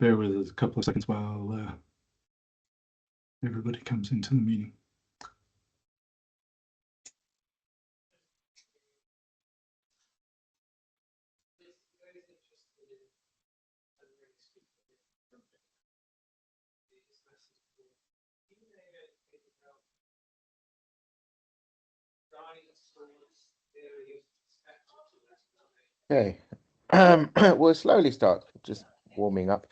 bear with us a couple of seconds while everybody comes into the meeting. Okay, we'll slowly start, just warming up.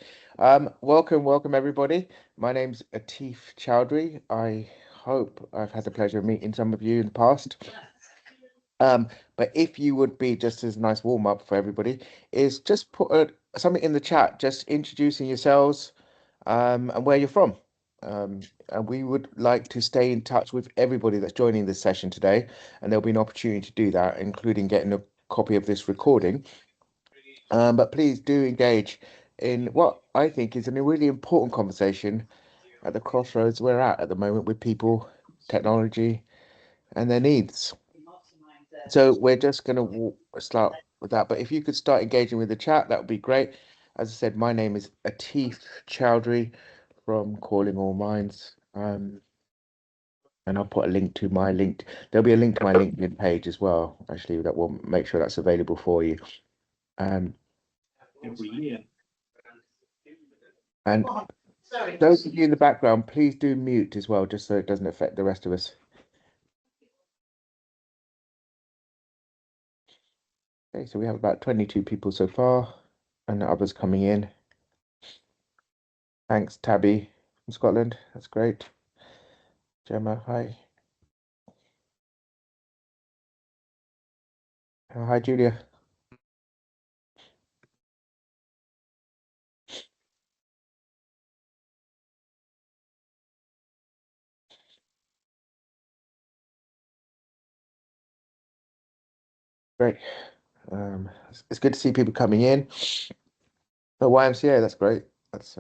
Welcome everybody. My name's Atif Chowdhury. I hope I've had the pleasure of meeting some of you in the past. But if you would be, just as a nice warm up for everybody, is just put something in the chat, just introducing yourselves and where you're from. And we would like to stay in touch with everybody that's joining this session today, and there'll be an opportunity to do that, including getting a copy of this recording. But please do engage in what I think is a really important conversation at the crossroads we're at the moment with people, technology, and their needs. So we're just going to start with that. But if you could start engaging with the chat, that would be great. As I said, my name is Atif Chowdhury from Calling All Minds. And I'll put a link to my link. There'll be a link to my LinkedIn page as well, actually, that will make sure that's available for you. Every year. And those of you in the background, please do mute as well, just so it doesn't affect the rest of us. Okay, so we have about 22 people so far, and others coming in. Thanks, Tabby from Scotland. That's great. Gemma, hi. Hi, Julia. Great. It's good to see people coming in. The YMCA, that's great. That's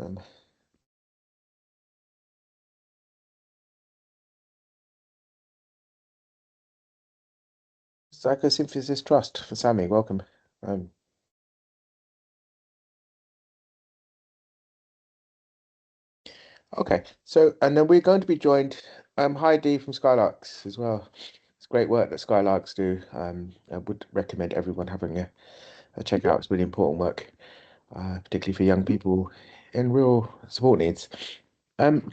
Psychosynthesis Trust for Sammy, welcome. Okay, so and then we're going to be joined. Hi Dee from Skylarks as well. It's great work that Skylarks do. I would recommend everyone having a check out. It's really important work, particularly for young people in real support needs.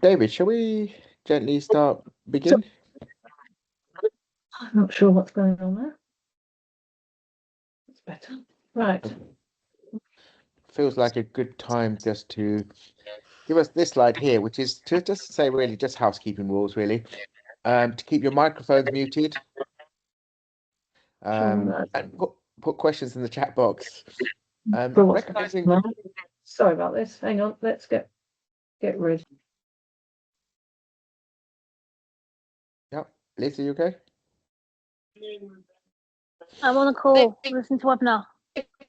David, shall we gently begin? I'm not sure what's going on there. That's better. Right. Feels like a good time just to give us this slide here, which is to just say really just housekeeping rules, really. To keep your microphones muted. And put questions in the chat box. Recognizing. Sorry about this. Hang on. Let's get rid. Yep. Liz, are you okay? I'm on a call. Listen to webinar.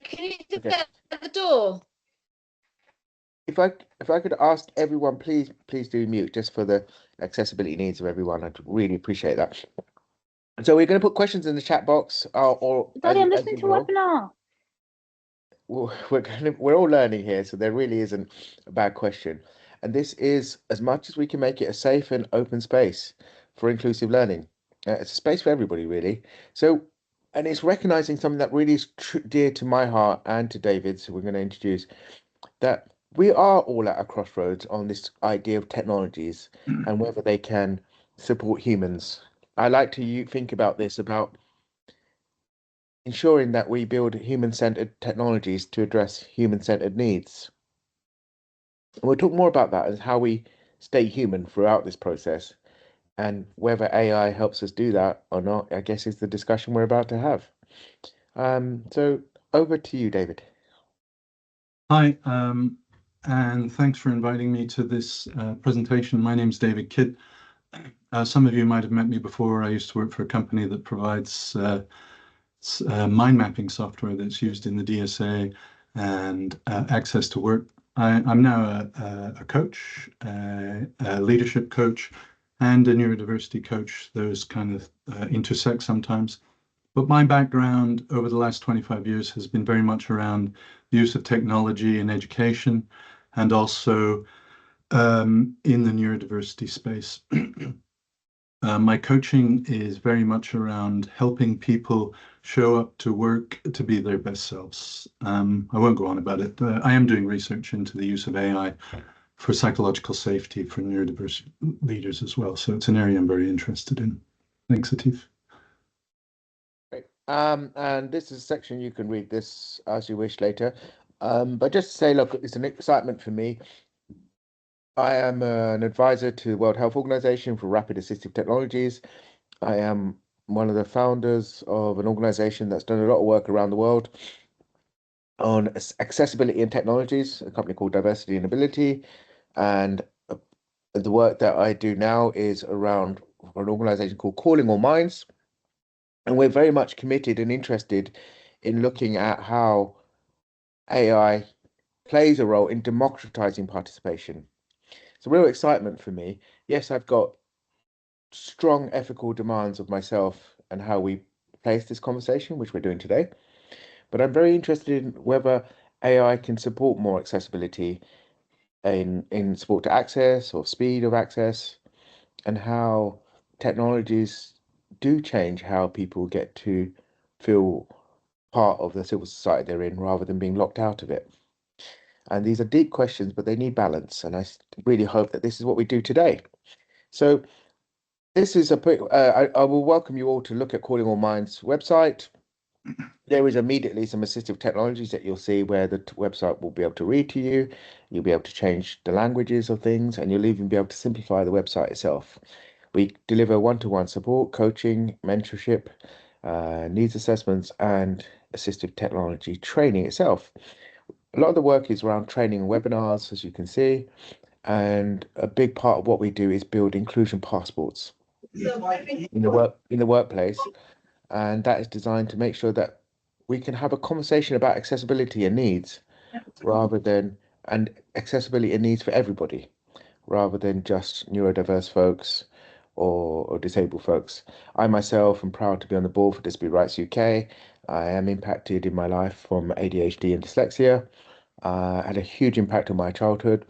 Can you get at the door? If I could ask everyone, please do mute just for the accessibility needs of everyone. I'd really appreciate that. So we're going to put questions in the chat box, or Daddy, I'm listening to webinar. Well, we're all learning here, so there really isn't a bad question. And this is, as much as we can make it a safe and open space for inclusive learning. It's a space for everybody, really. So, and it's recognizing something that really is dear to my heart and to David's, who we're going to introduce, that we are all at a crossroads on this idea of technologies and whether they can support humans. I like to think about this, about ensuring that we build human-centered technologies to address human-centered needs. And we'll talk more about that and how we stay human throughout this process, and whether AI helps us do that or not, I guess, is the discussion we're about to have. So over to you, David. Hi, and thanks for inviting me to this presentation. My name's David Kidd. Some of you might have met me before. I used to work for a company that provides mind mapping software that's used in the DSA and access to work. I'm now a coach, a leadership coach, and a neurodiversity coach. Those kind of intersect sometimes. But my background over the last 25 years has been very much around the use of technology in education, and also in the neurodiversity space. My coaching is very much around helping people show up to work to be their best selves. I won't go on about it. I am doing research into the use of AI for psychological safety for neurodiverse leaders as well. So it's an area I'm very interested in. Thanks, Atif. Great. And this is a section you can read this as you wish later. But just to say, look, it's an excitement for me. I am an advisor to the World Health Organization for Rapid Assistive Technologies. I am one of the founders of an organization that's done a lot of work around the world on accessibility and technologies, a company called Diversity and Ability. And the work that I do now is around an organization called Calling All Minds. And we're very much committed and interested in looking at how AI plays a role in democratizing participation. It's a real excitement for me. Yes, I've got strong ethical demands of myself and how we place this conversation, which we're doing today. But I'm very interested in whether AI can support more accessibility in support to access or speed of access, and how technologies do change how people get to feel part of the civil society they're in rather than being locked out of it. And these are deep questions, but they need balance. And I really hope that this is what we do today. So this is I will welcome you all to look at Calling All Minds website. There is immediately some assistive technologies that you'll see where the website will be able to read to you. You'll be able to change the languages of things, and you'll even be able to simplify the website itself. We deliver one-to-one support, coaching, mentorship, needs assessments, and assistive technology training itself. A lot of the work is around training and webinars, as you can see, and a big part of what we do is build inclusion passports in the workplace, and that is designed to make sure that we can have a conversation about accessibility and needs and accessibility and needs for everybody, rather than just neurodiverse folks or disabled folks. I myself am proud to be on the board for Disability Rights UK. I am impacted in my life from ADHD and dyslexia. Had a huge impact on my childhood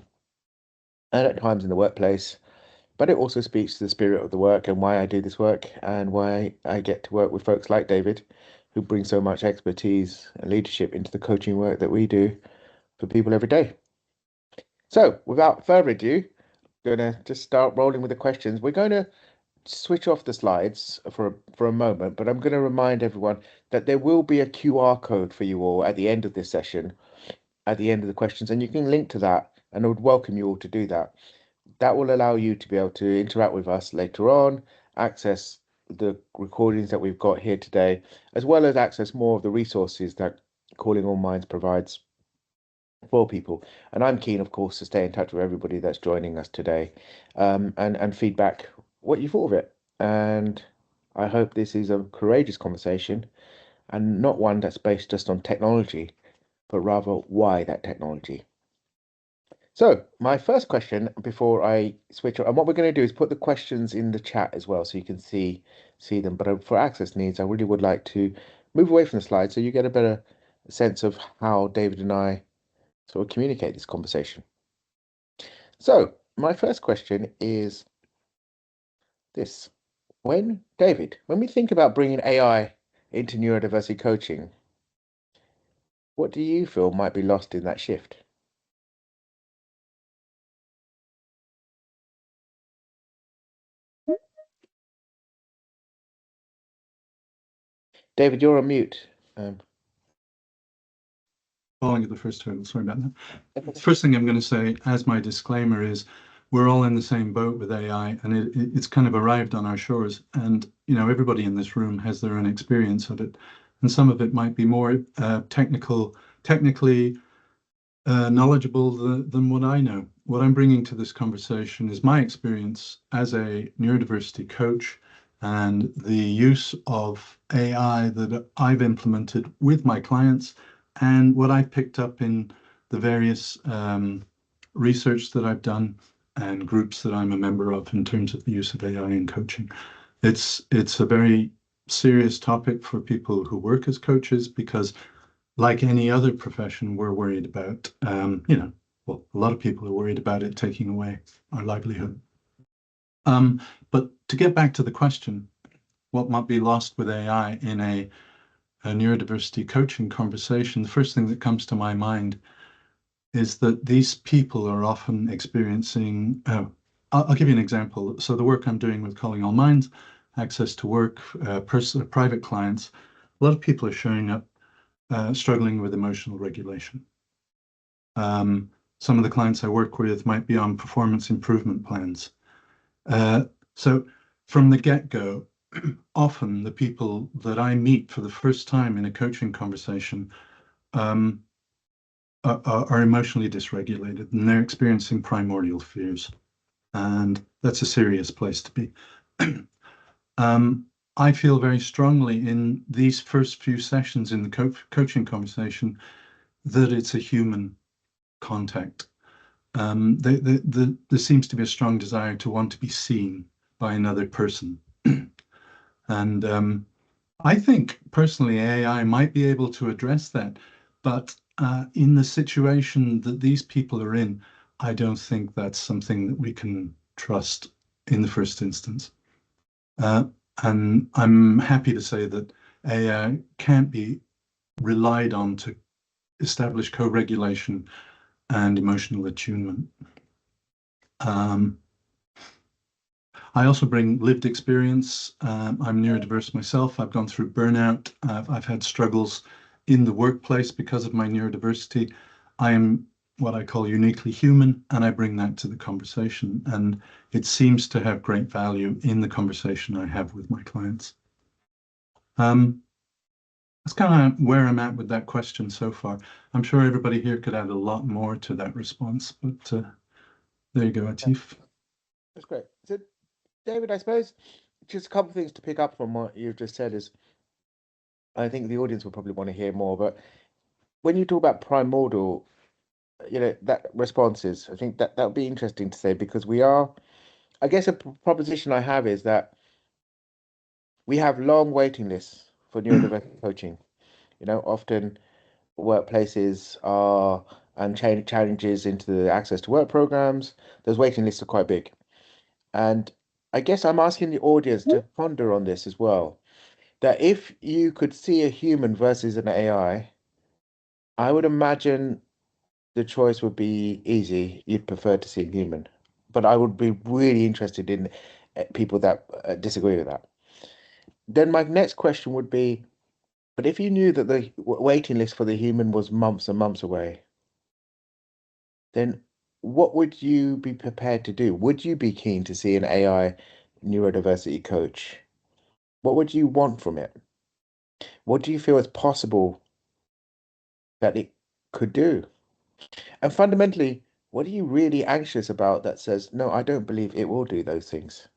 and at times in the workplace, but it also speaks to the spirit of the work and why I do this work and why I get to work with folks like David, who bring so much expertise and leadership into the coaching work that we do for people every day. So without further ado, I'm going to just start rolling with the questions. We're going to switch off the slides for a moment, but I'm going to remind everyone that there will be a QR code for you all at the end of this session, at the end of the questions, and you can link to that, and I would welcome you all to do that. That will allow you to be able to interact with us later on, access the recordings that we've got here today, as well as access more of the resources that Calling All Minds provides for people. And I'm keen, of course, to stay in touch with everybody that's joining us today, and feedback what you thought of it. And I hope this is a courageous conversation and not one that's based just on technology, but rather why that technology. So my first question before I switch on, and what we're going to do is put the questions in the chat as well, so you can see them. But for access needs, I really would like to move away from the slide so you get a better sense of how David and I sort of communicate this conversation. So my first question is this. David, when we think about bringing AI into neurodiversity coaching, what do you feel might be lost in that shift? David, you're on mute. Falling at the first hurdle, sorry about that. First thing I'm going to say as my disclaimer is we're all in the same boat with AI, and it's kind of arrived on our shores, and everybody in this room has their own experience of it, and some of it might be more technically knowledgeable than what I know. What I'm bringing to this conversation is my experience as a neurodiversity coach and the use of AI that I've implemented with my clients, and what I've picked up in the various research that I've done and groups that I'm a member of in terms of the use of AI in coaching. It's a very serious topic for people who work as coaches, because like any other profession, we're worried about well, a lot of people are worried about it taking away our livelihood. But to get back to the question, what might be lost with AI in a neurodiversity coaching conversation, the first thing that comes to my mind is that these people are often experiencing, I'll give you an example. So the work I'm doing with Calling All Minds, access to work, private clients, a lot of people are showing up struggling with emotional regulation. Some of the clients I work with might be on performance improvement plans. So from the get-go, often the people that I meet for the first time in a coaching conversation are emotionally dysregulated, and they're experiencing primordial fears. And that's a serious place to be. I feel very strongly in these first few sessions in the coaching conversation that it's a human contact. There seems to be a strong desire to want to be seen by another person. And I think personally AI might be able to address that, but in the situation that these people are in, I don't think that's something that we can trust in the first instance. And I'm happy to say that AI can't be relied on to establish co-regulation and emotional attunement. I also bring lived experience. I'm neurodiverse myself. I've gone through burnout. I've had struggles in the workplace because of my neurodiversity. I am what I call uniquely human, and I bring that to the conversation. And it seems to have great value in the conversation I have with my clients. That's kind of where I'm at with that question so far. I'm sure everybody here could add a lot more to that response, but there you go, Atif. That's great. So, David, I suppose just a couple of things to pick up from what you've just said is, I think the audience will probably want to hear more, but when you talk about primordial, that responses, I think that would be interesting to say, because we are, I guess a proposition I have is that we have long waiting lists for neurodiversity coaching. Often workplaces are and challenges into the access to work programs, those waiting lists are quite big. And I guess I'm asking the audience to ponder on this as well. That if you could see a human versus an AI, I would imagine the choice would be easy. You'd prefer to see a human. But I would be really interested in people that disagree with that. Then my next question would be, but if you knew that the waiting list for the human was months and months away, then what would you be prepared to do? Would you be keen to see an AI neurodiversity coach? What would you want from it? What do you feel is possible that it could do? And fundamentally, what are you really anxious about that says, no, I don't believe it will do those things?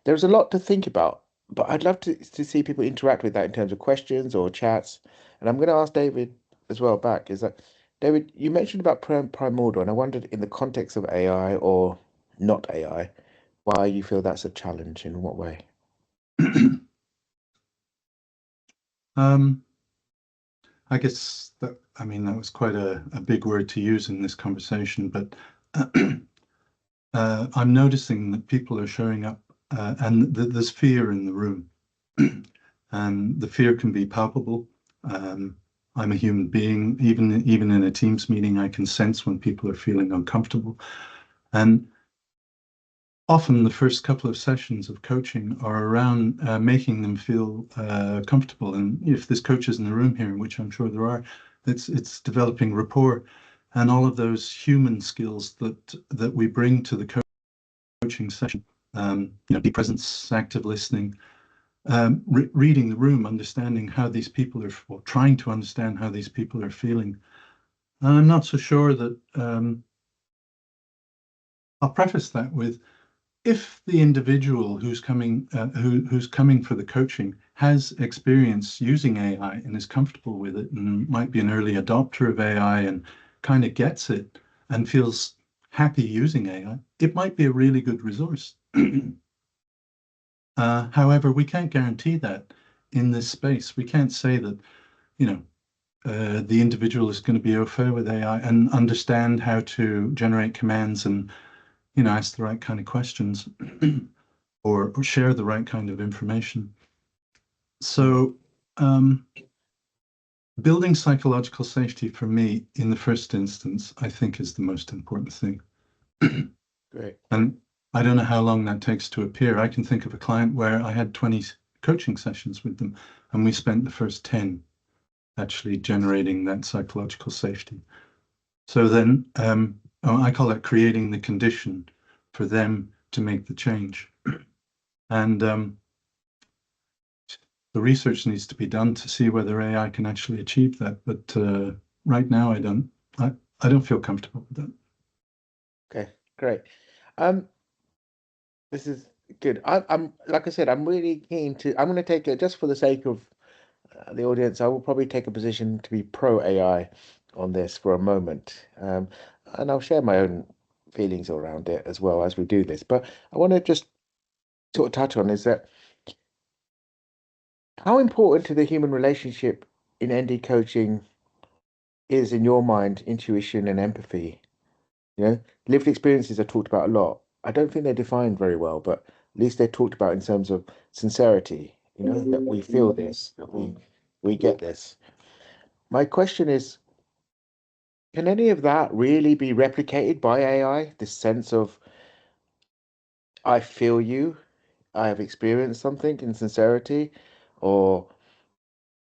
There's a lot to think about, but I'd love to see people interact with that in terms of questions or chats. And I'm going to ask David as well back, is that, David, you mentioned about primordial, and I wondered in the context of AI or not AI, why you feel that's a challenge, in what way? I guess that was quite a big word to use in this conversation, but I'm noticing that people are showing up and there's fear in the room. And the fear can be palpable. I'm a human being. Even in a Teams meeting, I can sense when people are feeling uncomfortable. And often the first couple of sessions of coaching are around making them feel comfortable. And if there's coaches in the room here, which I'm sure there are, it's developing rapport and all of those human skills that we bring to the coaching session. Deep presence, active listening, reading the room, understanding how these people are, or trying to understand how these people are feeling. And I'm not so sure that I'll preface that with, if the individual who's coming for the coaching has experience using AI and is comfortable with it and might be an early adopter of AI and kind of gets it and feels happy using AI, it might be a really good resource. However, we can't guarantee that in this space. We can't say that, the individual is going to be au fait with AI and understand how to generate commands and, ask the right kind of questions or share the right kind of information. So building psychological safety for me in the first instance, I think is the most important thing. Great. And I don't know how long that takes to appear. I can think of a client where I had 20 coaching sessions with them, and we spent the first 10 actually generating that psychological safety. So then I call it creating the condition for them to make the change. And the research needs to be done to see whether AI can actually achieve that. But right now, I don't feel comfortable with that. Okay, great. This is good. I'm like I said, I'm really keen to. I'm going to take it just for the sake of the audience. I will probably take a position to be pro AI on this for a moment, and I'll share my own feelings around it as well as we do this. But I want to just sort of touch on is that how important to the human relationship in ND coaching is, in your mind, intuition and empathy. Lived experiences are talked about a lot. I don't think they're defined very well, but at least they're talked about in terms of sincerity, that we feel this, that we get this. My question is, can any of that really be replicated by AI? This sense of, I feel you, I have experienced something in sincerity, or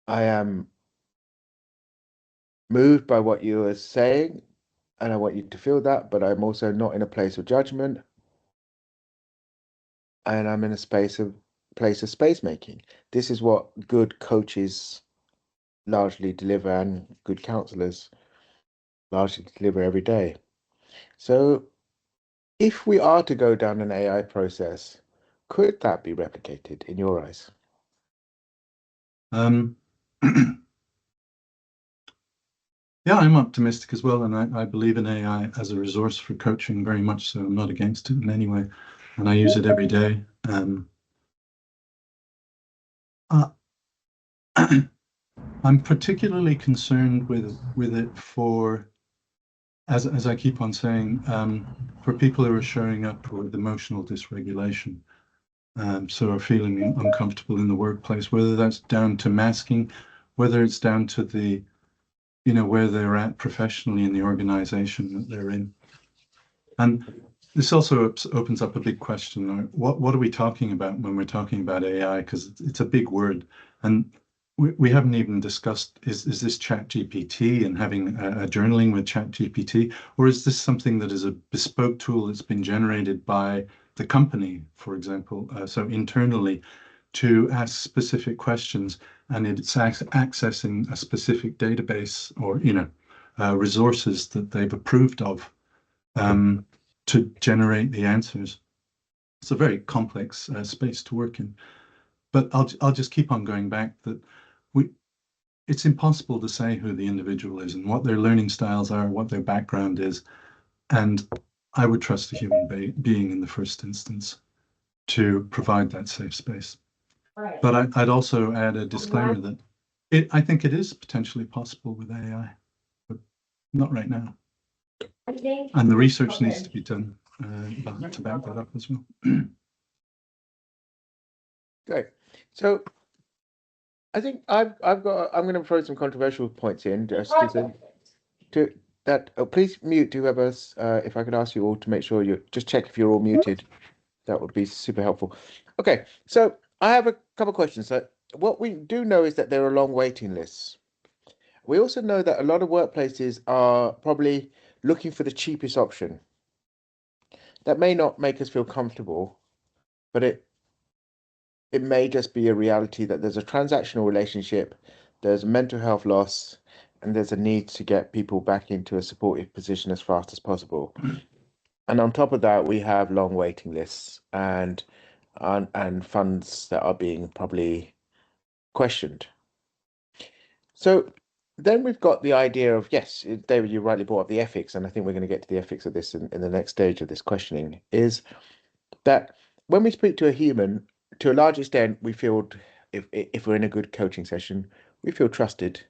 I am moved by what you are saying, and I want you to feel that, but I'm also not in a place of judgment, and I'm in a place of space making. This is what good coaches largely deliver, and good counselors largely deliver every day. So if we are to go down an AI process, could that be replicated in your eyes? Yeah, I'm optimistic as well, and I believe in AI as a resource for coaching very much so. I'm not against it in any way, and I use it every day. I'm particularly concerned with it for, as I keep on saying, for people who are showing up with emotional dysregulation, so are feeling uncomfortable in the workplace, whether that's down to masking, whether it's down to the where they're at professionally in the organization that they're in. And this also opens up a big question. What are we talking about when we're talking about AI? Because it's a big word. And we haven't even discussed, is this Chat GPT and having a journaling with Chat GPT, or is this something that is a bespoke tool that's been generated by the company, for example, so internally, to ask specific questions, and it's accessing a specific database or resources that they've approved of to generate the answers. It's a very complex space to work in, but I'll just keep on going back that it's impossible to say who the individual is and what their learning styles are, what their background is, and I would trust a human being in the first instance to provide that safe space. But I'd also add a disclaimer that I think it is potentially possible with AI, but not right now. And the research needs to be done to back that up as well. Great. So I think I'm going to throw some controversial points in just to that. Oh, please mute whoever's. If I could ask you all to make sure you just check if you're all muted, that would be super helpful. Okay, so I have a couple of questions. So what we do know is that there are long waiting lists. We also know that a lot of workplaces are probably looking for the cheapest option. That may not make us feel comfortable, but it may just be a reality that there's a transactional relationship, there's mental health loss, and there's a need to get people back into a supportive position as fast as possible. And on top of that, we have long waiting lists and funds that are being probably questioned. So then we've got the idea of, yes, David, you rightly brought up the ethics, and I think we're going to get to the ethics of this in the next stage of this questioning, is that when we speak to a human, to a large extent, we feel, if we're in a good coaching session, we feel trusted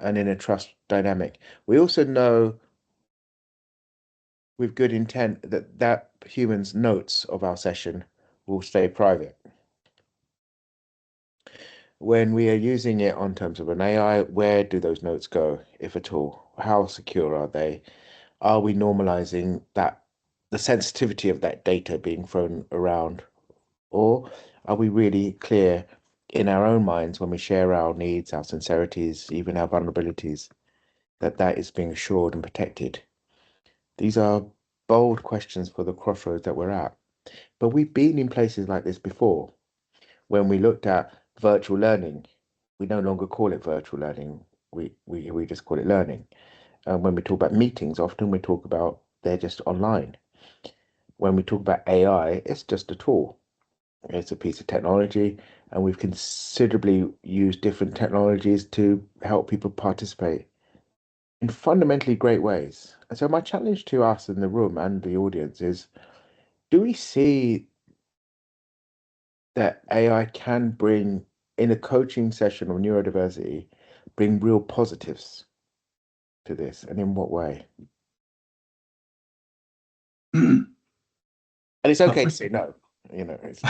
and in a trust dynamic. We also know with good intent that human's notes of our session will stay private. When we are using it on terms of an AI, where do those notes go, if at all? How secure are they? Are we normalizing that, the sensitivity of that data being thrown around? Or are we really clear in our own minds when we share our needs, our sincerities, even our vulnerabilities, that is being assured and protected? These are bold questions for the crossroads that we're at. But we've been in places like this before. When we looked at virtual learning, we no longer call it virtual learning. We just call it learning. And when we talk about meetings, often we talk about they're just online. When we talk about AI, it's just a tool. It's a piece of technology, and we've considerably used different technologies to help people participate in fundamentally great ways. And so my challenge to us in the room and the audience is, do we see that AI can bring, in a coaching session of neurodiversity, bring real positives to this, and in what way? And it's okay to say no, it's...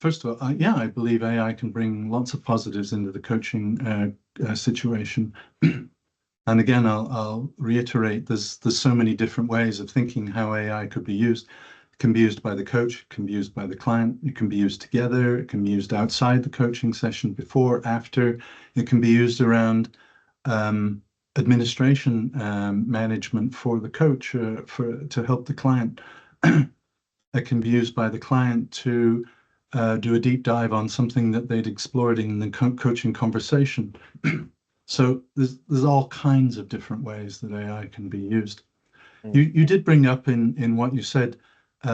First of all, yeah, I believe AI can bring lots of positives into the coaching situation. And again, I'll reiterate, there's so many different ways of thinking how AI could be used. It can be used by the coach, it can be used by the client, it can be used together, it can be used outside the coaching session, before, after. It can be used around administration management for the coach, to help the client. It can be used by the client to do a deep dive on something that they'd explored in the coaching conversation. So there's all kinds of different ways that AI can be used. You did bring up in what you said,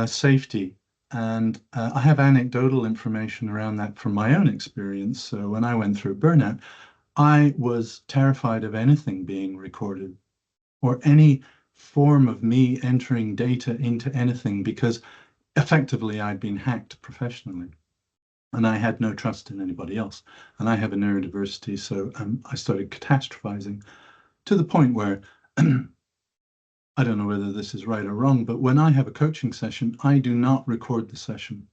safety, and I have anecdotal information around that from my own experience. So when I went through burnout, I was terrified of anything being recorded or any form of me entering data into anything, because effectively I'd been hacked professionally. And I had no trust in anybody else. And I have a neurodiversity, so I started catastrophizing to the point where I don't know whether this is right or wrong, but when I have a coaching session, I do not record the session.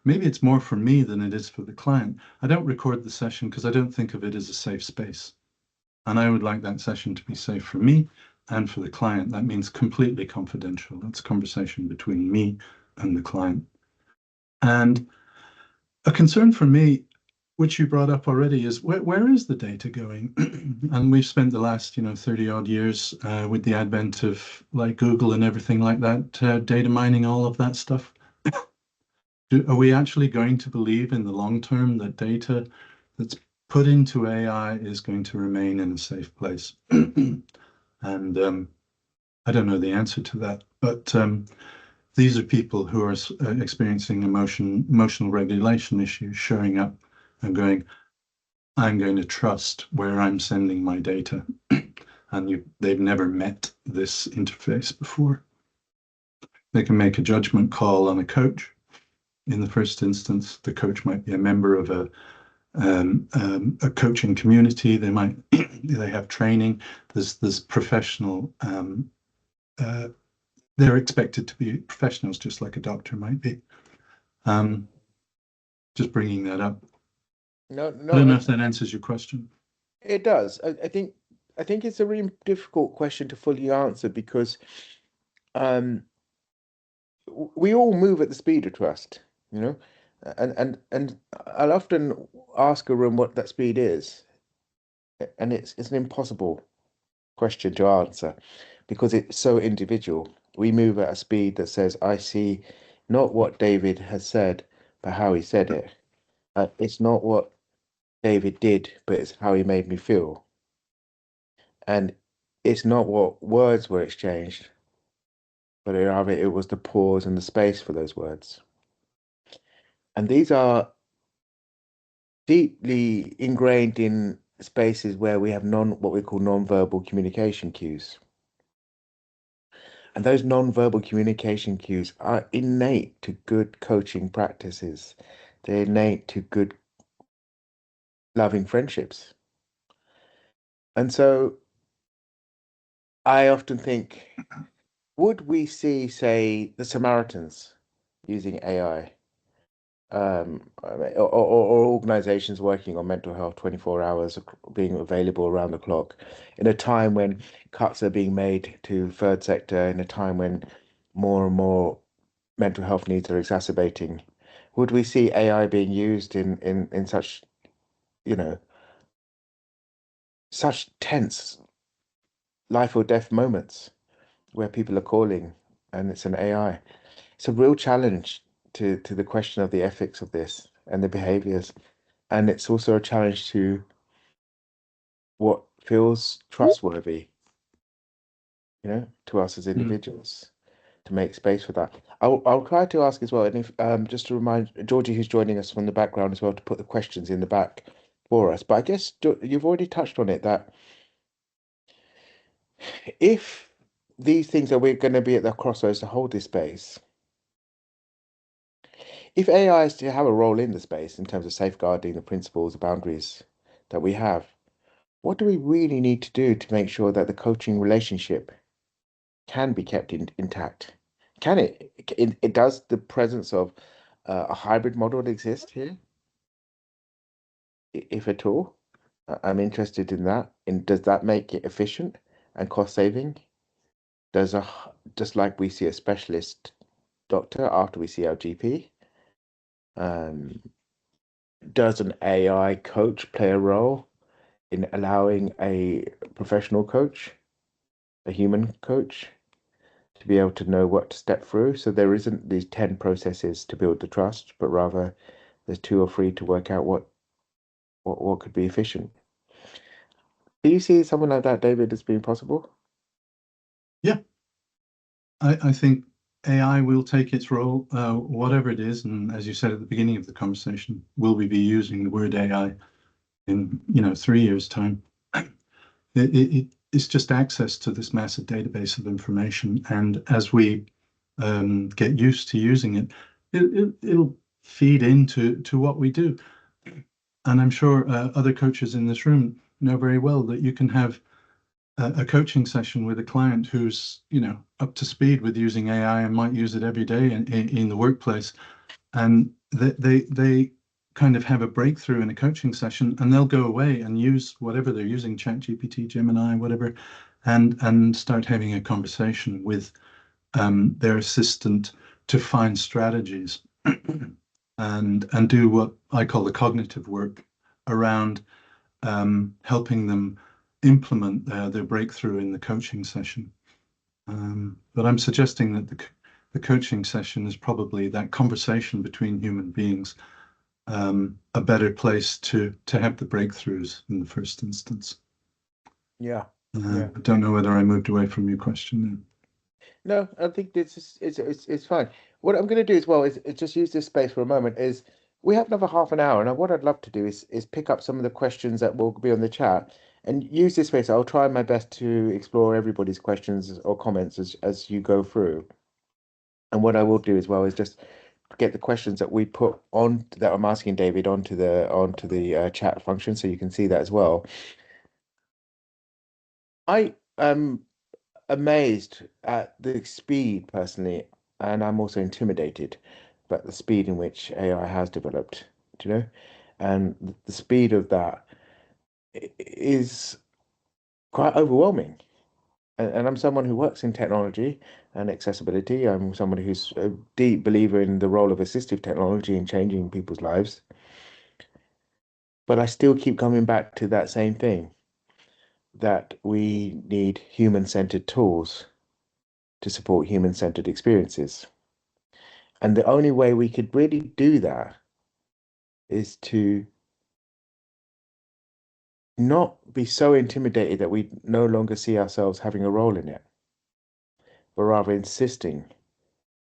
Maybe it's more for me than it is for the client. I don't record the session because I don't think of it as a safe space. And I would like that session to be safe for me and for the client. That means completely confidential. That's a conversation between me and the client. And a concern for me, which you brought up already, is where is the data going? And we've spent the last 30 odd years with the advent of like Google and everything like that, data mining, all of that stuff. Are we actually going to believe in the long term that data that's put into AI is going to remain in a safe place? And I don't know the answer to that, but these are people who are experiencing emotional regulation issues, showing up and going, I'm going to trust where I'm sending my data. And they've never met this interface before. They can make a judgment call on a coach. In the first instance, the coach might be a member of a coaching community. They have training. There's professional. They're expected to be professionals, just like a doctor might be. Just bringing that up. No, I don't know if that answers your question. It does. I think it's a really difficult question to fully answer, because we all move at the speed of trust, and I'll often ask a room what that speed is, and it's an impossible question to answer, because it's so individual. We move at a speed that says, I see not what David has said, but how he said it. It's not what David did, but it's how he made me feel. And it's not what words were exchanged, but it was the pause and the space for those words. And these are deeply ingrained in spaces where we have what we call non-verbal communication cues. And those non-verbal communication cues are innate to good coaching practices. They're innate to good loving friendships. And so I often think, would we see, say, the Samaritans using AI, or organizations working on mental health 24 hours, being available around the clock, in a time when cuts are being made to third sector, in a time when more and more mental health needs are exacerbating? Would we see AI being used in such, you know, such tense life or death moments where people are calling and it's an AI? It's a real challenge to the question of the ethics of this and the behaviors. And it's also a challenge to what feels trustworthy, to us as individuals, to make space for that. I'll try to ask as well, and if just to remind Georgie, who's joining us from the background as well, to put the questions in the back for us. But I guess you've already touched on it, that if these things are we're going to be at the crossroads to hold this space, if AI is to have a role in the space in terms of safeguarding the principles, the boundaries that we have, what do we really need to do to make sure that the coaching relationship can be kept intact? Can it does the presence of a hybrid model exist here, if at all? I'm interested in that. And does that make it efficient and cost saving? Just like we see a specialist doctor after we see our GP, um, does an AI coach play a role in allowing a professional coach, a human coach, to be able to know what to step through? So there isn't these 10 processes to build the trust, but rather there's 2 or 3 to work out what could be efficient. Do you see something like that, David, as being possible? Yeah, I think AI will take its role, whatever it is. And as you said at the beginning of the conversation, will we be using the word AI in 3 years' time? It's just access to this massive database of information, and as we get used to using it, it'll feed into what we do. And I'm sure other coaches in this room know very well that you can have a coaching session with a client who's up to speed with using AI and might use it every day in the workplace, and they kind of have a breakthrough in a coaching session, and they'll go away and use whatever they're using, ChatGPT, Gemini, whatever, and start having a conversation with their assistant to find strategies and do what I call the cognitive work around helping them implement their breakthrough in the coaching session. But I'm suggesting that the coaching session is probably that conversation between human beings, a better place to have the breakthroughs in the first instance. Yeah. I don't know whether I moved away from your question then. No, I think this is it's fine. What I'm going to do as well is just use this space for a moment. Is we have another half an hour, and what I'd love to do is pick up some of the questions that will be on the chat and use this space. I'll try my best to explore everybody's questions or comments as you go through. And what I will do as well is just get the questions that we put on that I'm asking David onto the chat function, so you can see that as well. I am amazed at the speed personally, and I'm also intimidated by the speed in which AI has developed, do you know? And the speed of that is quite overwhelming. And I'm someone who works in technology and accessibility. I'm somebody who's a deep believer in the role of assistive technology in changing people's lives. But I still keep coming back to that same thing, that we need human-centered tools to support human-centered experiences. And the only way we could really do that is to not be so intimidated that we no longer see ourselves having a role in it, but rather insisting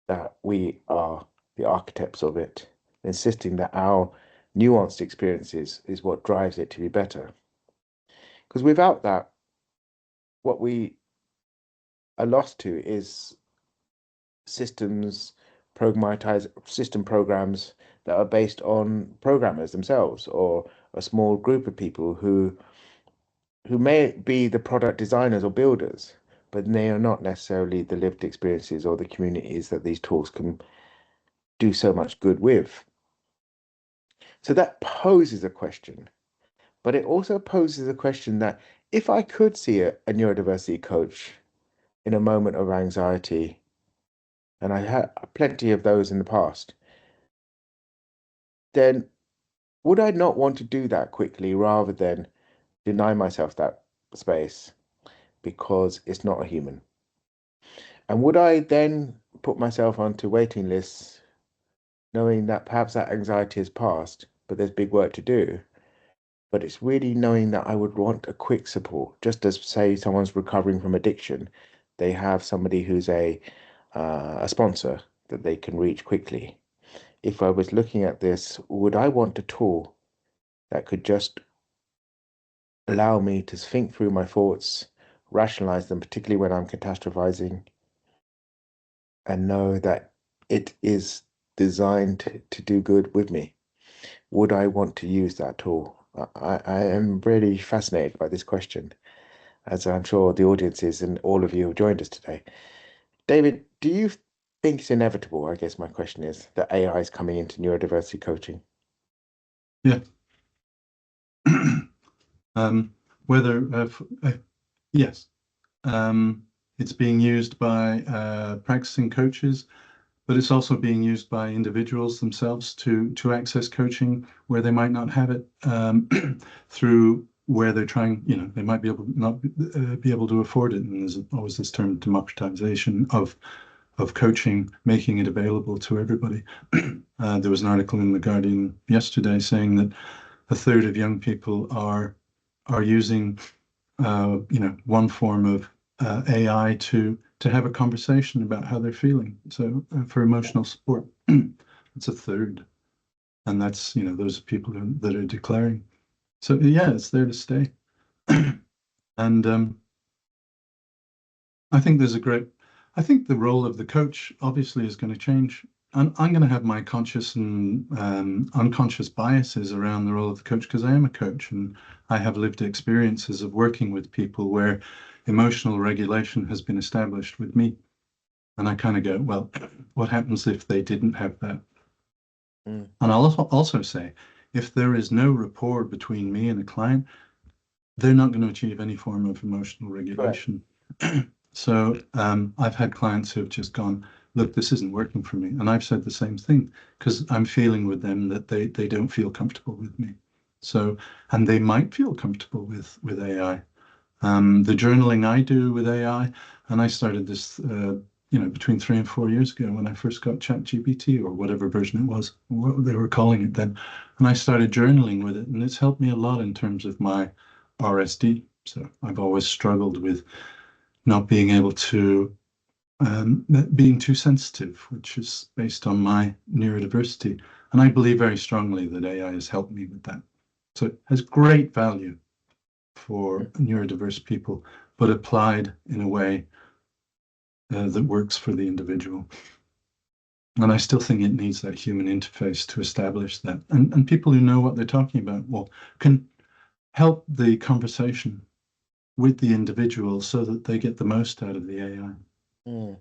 that we are the architects of it, insisting that our nuanced experiences is what drives it to be better. Because without that, what we are lost to is system programs that are based on programmers themselves or a small group of people who who may be the product designers or builders, but they are not necessarily the lived experiences or the communities that these tools can do so much good with. So that poses a question, but it also poses a question that if I could see a neurodiversity coach in a moment of anxiety, and I had plenty of those in the past, then would I not want to do that quickly rather than deny myself that space because it's not a human? And would I then put myself onto waiting lists knowing that perhaps that anxiety has passed, but there's big work to do? But it's really knowing that I would want a quick support, just as say someone's recovering from addiction, they have somebody who's a sponsor that they can reach quickly. If I was looking at this, would I want a tool that could just allow me to think through my thoughts, rationalize them, particularly when I'm catastrophizing, and know that it is designed to do good with me? Would I want to use that tool? I am really fascinated by this question, as I'm sure the audience is and all of you who joined us today. David, do you think it's inevitable, I guess my question is, that AI is coming into neurodiversity coaching? Yeah. Whether yes, it's being used by practicing coaches, but it's also being used by individuals themselves to access coaching where they might not have it, through where they're trying. They might be able not be able to afford it, and there's always this term democratization of coaching, making it available to everybody. There was an article in the Guardian yesterday saying that a third of young people are using one form of AI to have a conversation about how they're feeling. So for emotional support, it's a third, and that's those people that are declaring. So yeah, it's there to stay, and I think I think the role of the coach obviously is going to change. I'm going to have my conscious and unconscious biases around the role of the coach because I am a coach and I have lived experiences of working with people where emotional regulation has been established with me. And I kind of go, well, what happens if they didn't have that? Mm. And I'll also say, if there is no rapport between me and a client, they're not going to achieve any form of emotional regulation. So I've had clients who have just gone, look, this isn't working for me. And I've said the same thing because I'm feeling with them that they don't feel comfortable with me. So, and they might feel comfortable with AI. The journaling I do with AI, and I started this, between 3 and 4 years ago when I first got ChatGPT or whatever version it was, what they were calling it then. And I started journaling with it, and it's helped me a lot in terms of my RSD. So I've always struggled with not being able to, being too sensitive, which is based on my neurodiversity. And I believe very strongly that AI has helped me with that. So it has great value for neurodiverse people, but applied in a way that works for the individual. And I still think it needs that human interface to establish that. And people who know what they're talking about can help the conversation with the individual so that they get the most out of the AI. Mm.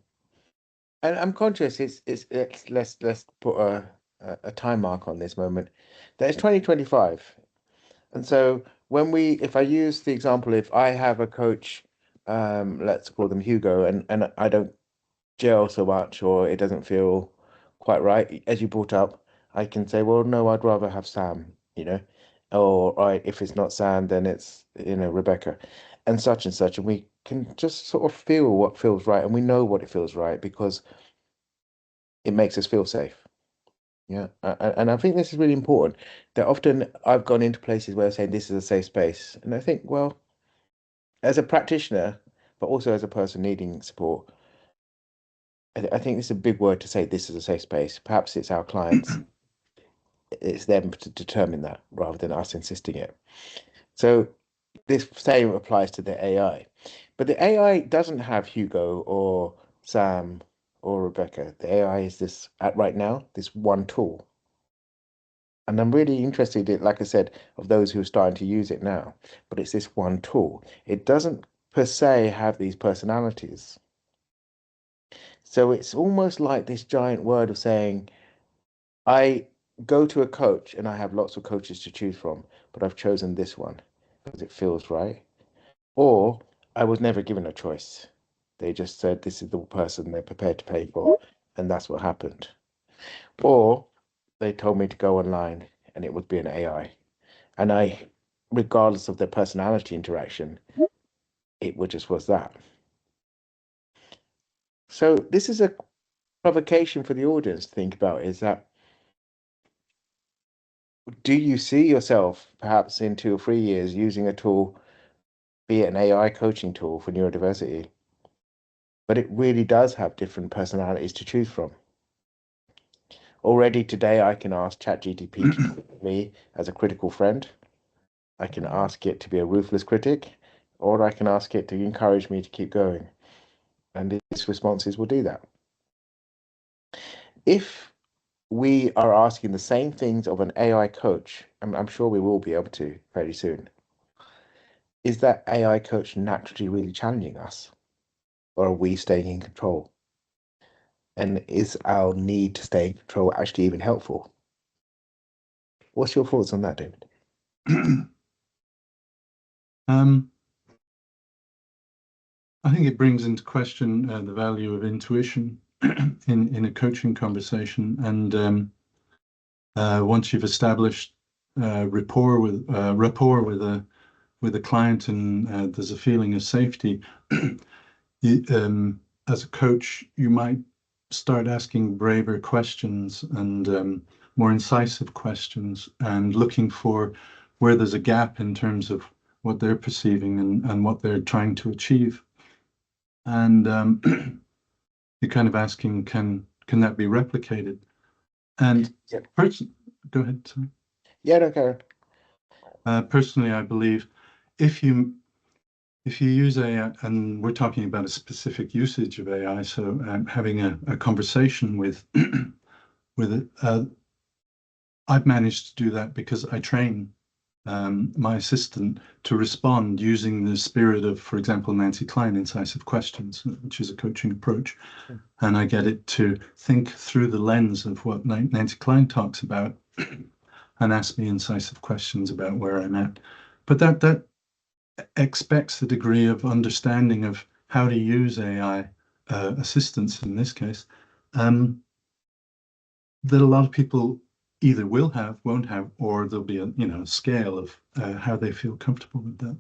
And I'm conscious it's let's put a time mark on this moment. That it's 2025. And so if I use the example, if I have a coach, let's call them Hugo, and I don't gel so much or it doesn't feel quite right, as you brought up, I can say, well, no, I'd rather have Sam, or right, if it's not Sam, then it's, Rebecca, and such, and we can just sort of feel what feels right, and we know what it feels right because it makes us feel safe. Yeah, and I think this is really important. That often I've gone into places where they're saying this is a safe space, and I think, well, as a practitioner, but also as a person needing support, I think it's a big word to say this is a safe space. Perhaps it's our clients, it's them to determine that rather than us insisting it. So this same applies to the AI, but the AI doesn't have Hugo or Sam or Rebecca. The AI is this right now, this one tool. And I'm really interested in, like I said, of those who are starting to use it now. But it's this one tool. It doesn't per se have these personalities. So it's almost like this giant word of saying, I go to a coach and I have lots of coaches to choose from, but I've chosen this one because it feels right. Or I was never given a choice. They just said this is the person they're prepared to pay for, and that's what happened. Or they told me to go online and it would be an AI. And I, regardless of their personality interaction, it would just was that. So this is a provocation for the audience to think about, is that, do you see yourself perhaps in 2 or 3 years using a tool, be it an AI coaching tool for neurodiversity, but it really does have different personalities to choose from? Already today, I can ask ChatGPT to treat me as a critical friend. I can ask it to be a ruthless critic, or I can ask it to encourage me to keep going. And its responses will do that. If we are asking the same things of an AI coach, I'm sure we will be able to very soon, is that AI coach naturally really challenging us? Or are we staying in control? And is our need to stay in control actually even helpful? What's your thoughts on that, David? I think it brings into question the value of intuition in a coaching conversation. And once you've established rapport with a client, and there's a feeling of safety, as a coach, you might start asking braver questions and more incisive questions, and looking for where there's a gap in terms of what they're perceiving and what they're trying to achieve. And you're kind of asking, can that be replicated? And Yep. Go ahead. Sorry. Yeah, no, Karen. Personally, I believe if you use AI, and we're talking about a specific usage of AI, so having a conversation with it, I've managed to do that because I train my assistant to respond using the spirit of, for example, Nancy Klein, incisive questions, which is a coaching approach. And I get it to think through the lens of what Nancy Klein talks about and ask me incisive questions about where I'm at. But that expects a degree of understanding of how to use AI assistance in this case, that a lot of people either will have, won't have, or there'll be a scale of how they feel comfortable with that.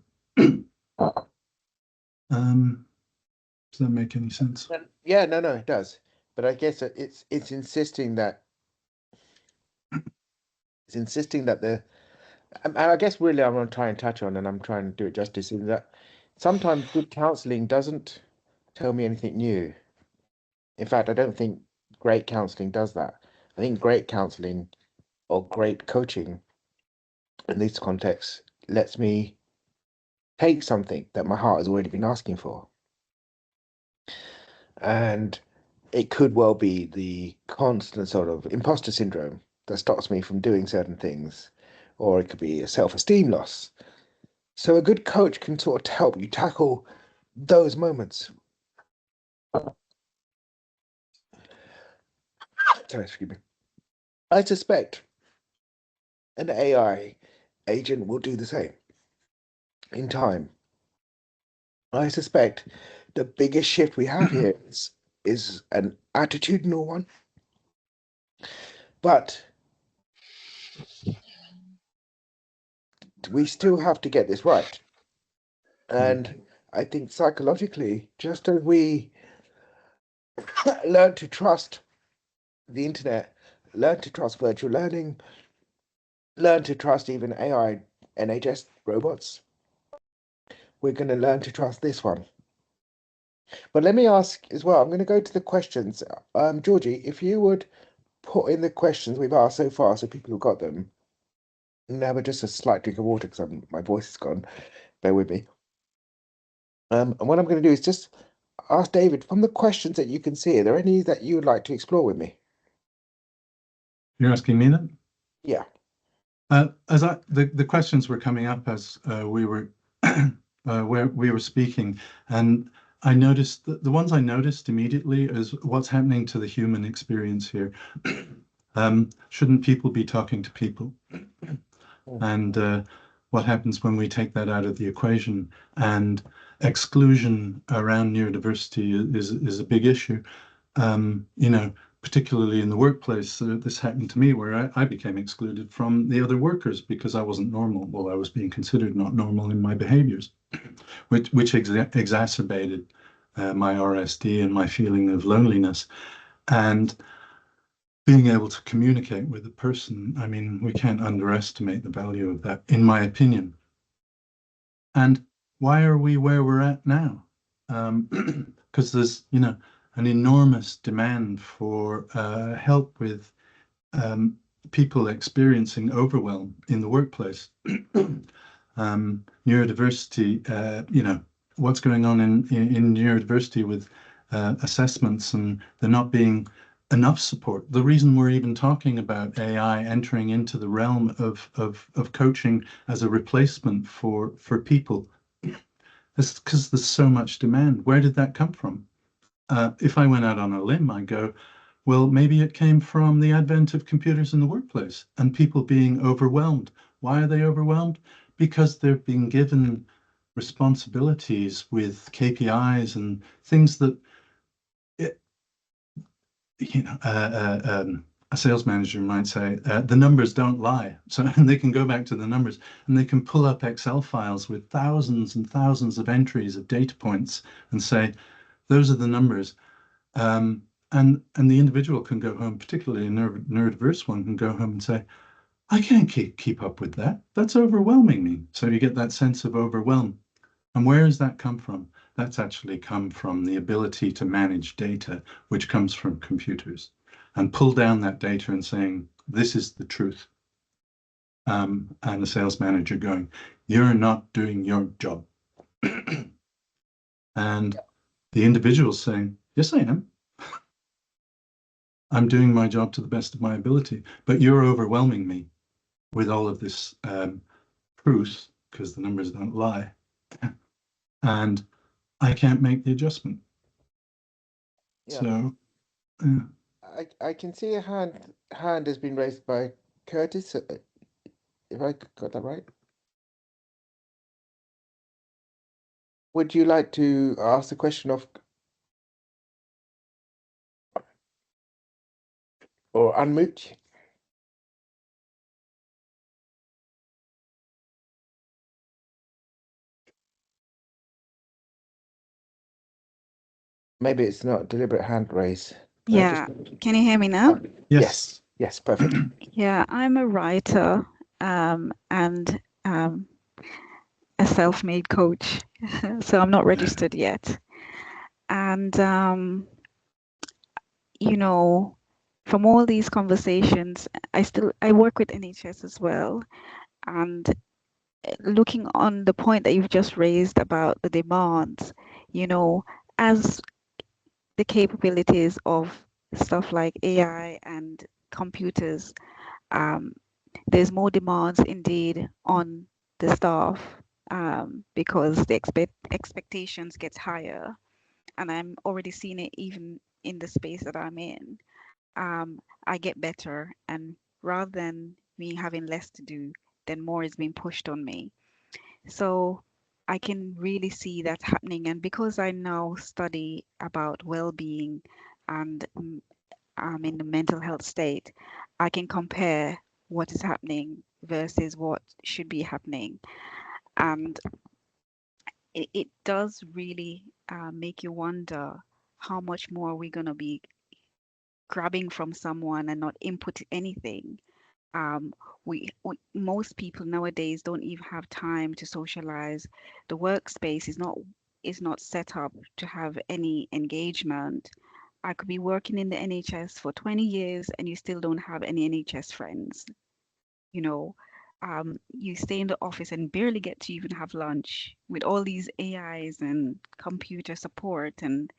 Does that make any sense? Yeah, no, it does. But I guess it's insisting that the, and I guess really I'm going to try and touch on, and I'm trying to do it justice, is that sometimes good counselling doesn't tell me anything new. In fact, I don't think great counselling does that. I think great counselling or great coaching in this context lets me take something that my heart has already been asking for. And it could well be the constant sort of imposter syndrome that stops me from doing certain things, or it could be a self-esteem loss. So a good coach can sort of help you tackle those moments. Sorry, excuse me. I suspect an AI agent will do the same in time. I suspect the biggest shift we have here is an attitudinal one. But we still have to get this right. And I think psychologically, just as we learn to trust the internet, learn to trust virtual learning, learn to trust even AI NHS robots, we're going to learn to trust this one. But let me ask as well, I'm going to go to the questions. Georgie, if you would put in the questions we've asked so far so people have got them. Now, but just a slight drink of water because my voice is gone. Bear with me. And what I'm going to do is just ask David, from the questions that you can see, are there any that you would like to explore with me? You're asking me that? Yeah. The questions were coming up as we were where we were speaking, and I noticed that the ones I noticed immediately is what's happening to the human experience here. Shouldn't people be talking to people? And what happens when we take that out of the equation? And exclusion around neurodiversity is a big issue. You know, particularly in the workplace, this happened to me where I became excluded from the other workers because I wasn't normal. Well, I was being considered not normal in my behaviors, which exacerbated my RSD and my feeling of loneliness. And being able to communicate with a person, I mean, we can't underestimate the value of that, in my opinion. And why are we where we're at now? Because there's, you know, an enormous demand for help with people experiencing overwhelm in the workplace. Neurodiversity, you know, what's going on in neurodiversity with assessments and there not being enough support. The reason we're even talking about AI entering into the realm of coaching as a replacement for people is because there's so much demand. Where did that come from? If I went out on a limb, I'd go, well, maybe it came from the advent of computers in the workplace and people being overwhelmed. Why are they overwhelmed? Because they've been given responsibilities with KPIs and things that, you know, a sales manager might say, the numbers don't lie. So and they can go back to the numbers and they can pull up Excel files with thousands and thousands of entries of data points and say, those are the numbers. And the individual can go home, particularly a neurodiverse one, can go home and say, I can't keep up with that. That's overwhelming me. So you get that sense of overwhelm. And where does that come from? That's actually come from the ability to manage data, which comes from computers, and pull down that data and saying, this is the truth. And the sales manager going, you're not doing your job. And the individual saying, yes, I am. I'm doing my job to the best of my ability, but you're overwhelming me with all of this proof, because the numbers don't lie, and I can't make the adjustment. Yeah. So I can see a hand has been raised by Curtis, if I got that right. Would you like to ask the question of or unmute? Maybe it's not a deliberate hand raise. Yeah. Can you hear me now? Yes. Yes, perfect. Yeah, I'm a writer and a self-made coach. So I'm not registered yet. And you know, from all these conversations, I work with NHS as well. And looking on the point that you've just raised about the demands, you know, as the capabilities of stuff like AI and computers, there's more demands indeed on the staff because the expectations get higher, and I'm already seeing it even in the space that I'm in. I get better, and rather than me having less to do, then more is being pushed on me. So I can really see that happening, and because I now study about well-being and I'm in the mental health state, I can compare what is happening versus what should be happening. And it does really make you wonder how much more are we going to be grabbing from someone and not input anything. We most people nowadays don't even have time to socialize. The workspace is not set up to have any engagement. I could be working in the NHS for 20 years and you still don't have any NHS friends. You know, you stay in the office and barely get to even have lunch with all these AIs and computer support and